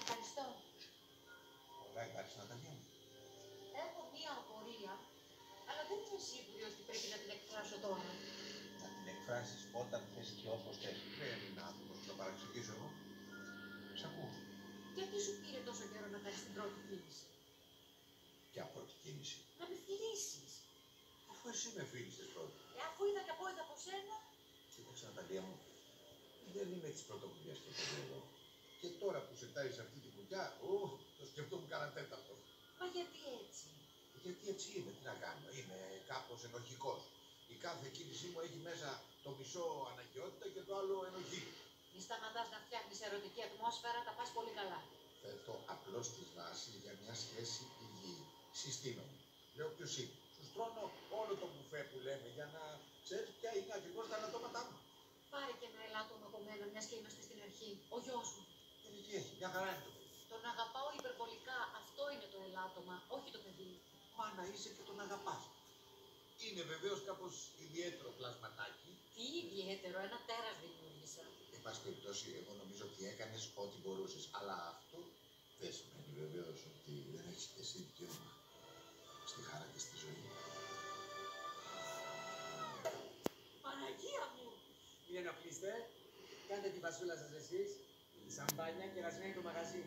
Ευχαριστώ. Όλα εντάξει, Ναταλία μου. Έχω μία απορία, αλλά δεν είμαι σίγουρη ότι πρέπει να την εκφράσω τώρα. Να την εκφράσεις όταν θες και όπως θες. Δεν είναι άνθρωπος που θα παραξηγήσω εγώ. Σ' ακούω. Γιατί σου πήρε τόσο καιρό να κάνεις την πρώτη κίνηση? Ποια πρώτη κίνηση? Να με φιλήσεις. Αφού εσύ με φίλησες πρώτα. Αφού είδα και απόϊδα από σένα. Κοίταξε, Ναταλία μου. Δεν είμαι της πρωτοβουλίας και εγώ. Και τώρα που σε τάεις αυτή τη κουτιά, το σκεφτόμουν κανένα τέταρτο. Μα γιατί έτσι? Γιατί έτσι είμαι, τι να κάνω. Είμαι κάπως ενοχικός. Η κάθε κίνησή μου έχει μέσα το μισό αναγκαιότητα και το άλλο ενοχή. Μη σταματάς να φτιάχνεις ερωτική ατμόσφαιρα, τα πας πολύ καλά. Θέτω απλώς τη βάση για μια σχέση υγιή. Συστήνομαι. Λέω ποιος είναι. Σου στρώνω όλο το μπουφέ που λέμε για να ξέρεις ποια είναι ακριβώς τα ανατώματά μου. Πάρε και ένα ελάττωμα από μένα, μιας και είμαστε στην αρχή. Ο γιος μου. Τι έχει, μια χαρά είναι το παιδί. Τον αγαπάω υπερβολικά. Αυτό είναι το ελάττωμα, όχι το παιδί. Μα να είσαι και τον αγαπάς. Είναι βεβαίως κάπως ιδιαίτερο πλασματάκι. Τι ιδιαίτερο, ένα τέρας δημιούργησα. Εν πάση περιπτώσει, εγώ νομίζω ότι έκανες ό,τι μπορούσες. Αλλά αυτό δεν σημαίνει βεβαίως ότι δεν έχεις και εσύ δικαίωμα στη χαρά και στη ζωή. Παναγία μου! Μην ενοχλείστε, κάντε τη φασούλα σας εσείς, σαμπάνια και ρασμένη το μαγαζί.